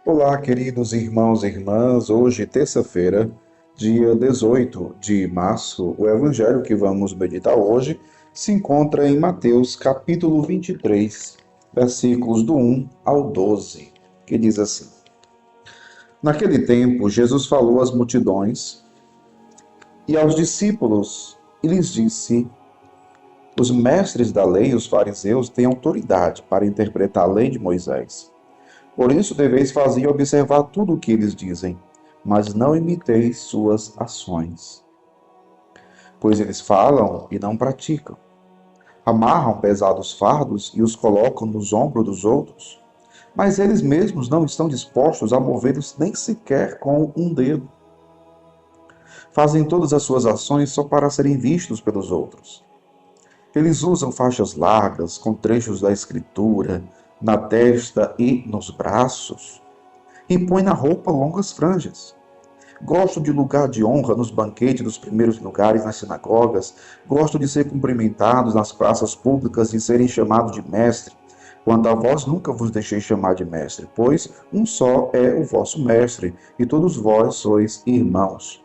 Olá, queridos irmãos e irmãs. Hoje, terça-feira, dia 18 de março, o evangelho que vamos meditar hoje se encontra em Mateus, capítulo 23, versículos do 1 ao 12, que diz assim: Naquele tempo, Jesus falou às multidões e aos discípulos e lhes disse: Os mestres da lei, os fariseus, têm autoridade para interpretar a lei de Moisés. Por isso deveis fazer e observar tudo o que eles dizem, mas não imiteis suas ações. Pois eles falam e não praticam. Amarram pesados fardos e os colocam nos ombros dos outros, mas eles mesmos não estão dispostos a movê-los nem sequer com um dedo. Fazem todas as suas ações só para serem vistos pelos outros. Eles usam faixas largas com trechos da Escritura na testa e nos braços, e põem na roupa longas franjas. Gostam de lugar de honra nos banquetes dos primeiros lugares nas sinagogas, gostam de ser cumprimentados nas praças públicas e serem chamados de mestre. Quanto a vós, nunca vos deixei chamar de mestre, pois um só é o vosso mestre, e todos vós sois irmãos.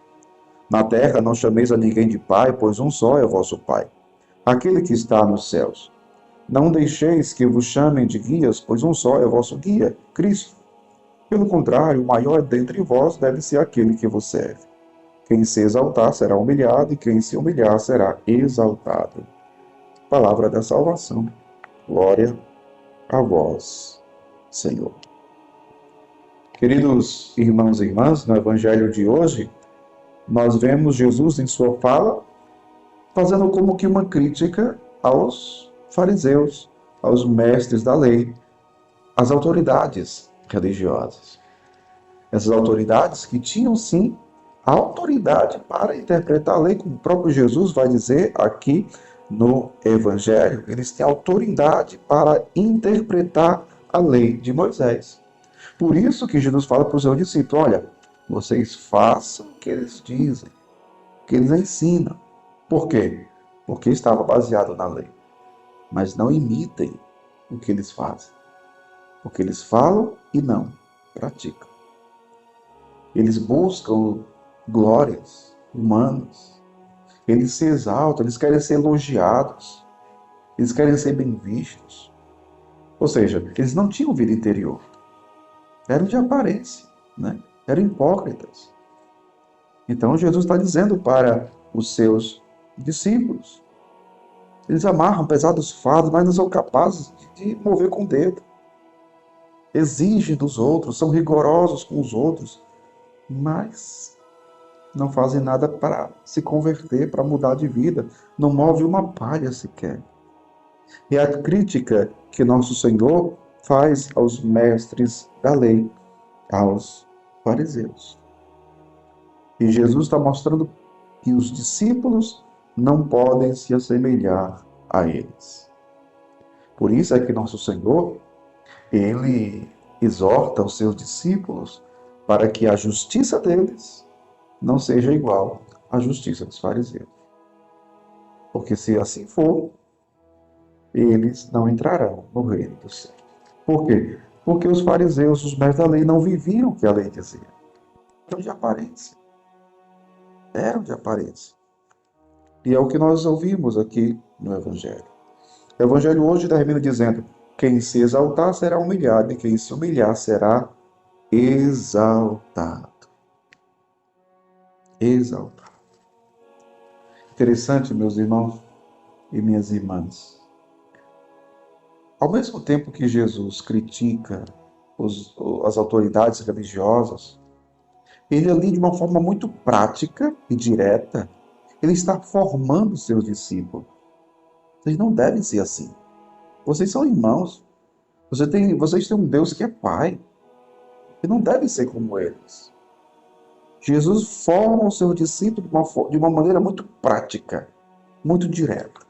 Na terra não chameis a ninguém de pai, pois um só é o vosso pai, aquele que está nos céus. Não deixeis que vos chamem de guias, pois um só é o vosso guia, Cristo. Pelo contrário, o maior dentre vós deve ser aquele que vos serve. Quem se exaltar será humilhado, e quem se humilhar será exaltado. Palavra da salvação. Glória a vós, Senhor. Queridos irmãos e irmãs, no Evangelho de hoje, nós vemos Jesus em sua fala fazendo como que uma crítica aos fariseus, aos mestres da lei, às autoridades religiosas. Essas autoridades que tinham sim a autoridade para interpretar a lei, como o próprio Jesus vai dizer aqui no Evangelho, eles têm autoridade para interpretar a lei de Moisés. Por isso que Jesus fala para os seus discípulos: olha, vocês façam o que eles dizem, o que eles ensinam. Por quê? Porque estava baseado na lei. Mas não imitem o que eles fazem, porque eles falam e não praticam. Eles buscam glórias humanas. Eles se exaltam, eles querem ser elogiados. Eles querem ser bem vistos. Ou seja, eles não tinham vida interior. Eram de aparência, né? Eram hipócritas. Então Jesus está dizendo para os seus discípulos: eles amarram pesados fardos, mas não são capazes de mover com o dedo. Exigem dos outros, são rigorosos com os outros, mas não fazem nada para se converter, para mudar de vida, não move uma palha sequer. É a crítica que nosso Senhor faz aos mestres da lei, aos fariseus. E Jesus está mostrando que os discípulos não podem se assemelhar a eles. Por isso é que nosso Senhor, ele exorta os seus discípulos para que a justiça deles não seja igual à justiça dos fariseus. Porque se assim for, eles não entrarão no reino do céu. Por quê? Porque os fariseus, os mestres da lei, não viviam o que a lei dizia. Eram de aparência. Eram de aparência. E é o que nós ouvimos aqui no Evangelho. O Evangelho hoje termina dizendo: quem se exaltar será humilhado, e quem se humilhar será exaltado. Exaltado. Interessante, meus irmãos e minhas irmãs. Ao mesmo tempo que Jesus critica as autoridades religiosas, ele ali, de uma forma muito prática e direta, ele está formando seus discípulos. Vocês não devem ser assim. Vocês são irmãos. Vocês têm um Deus que é Pai. E não devem ser como eles. Jesus forma os seus discípulos de uma maneira muito prática, muito direta.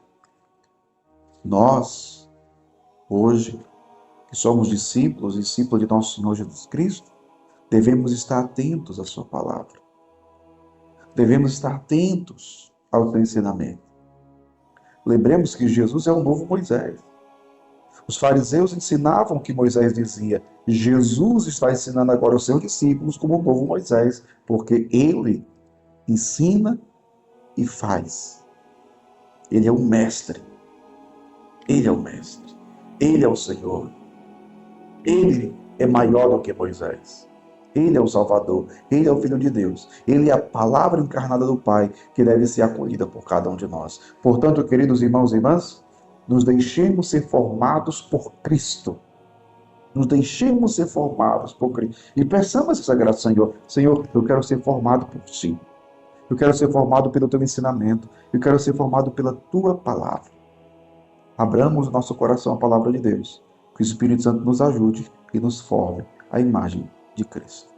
Nós, hoje, que somos discípulos de nosso Senhor Jesus Cristo, devemos estar atentos à sua palavra. Devemos estar atentos ao seu ensinamento. Lembremos que Jesus é o novo Moisés. Os fariseus ensinavam o que Moisés dizia. Jesus está ensinando agora os seus discípulos como o novo Moisés, porque ele ensina e faz. Ele é o mestre. Ele é o mestre. Ele é o Senhor. Ele é maior do que Moisés. Ele é o Salvador. Ele é o Filho de Deus. Ele é a palavra encarnada do Pai que deve ser acolhida por cada um de nós. Portanto, queridos irmãos e irmãs, nos deixemos ser formados por Cristo. Nos deixemos ser formados por Cristo. E peçamos essa graça, Senhor. Senhor, eu quero ser formado por Ti. Eu quero ser formado pelo Teu ensinamento. Eu quero ser formado pela Tua palavra. Abramos o nosso coração à palavra de Deus. Que o Espírito Santo nos ajude e nos forme à imagem de Cristo.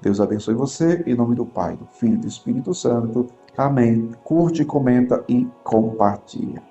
Deus abençoe você, em nome do Pai, do Filho e do Espírito Santo. Amém. Curte, comenta e compartilha.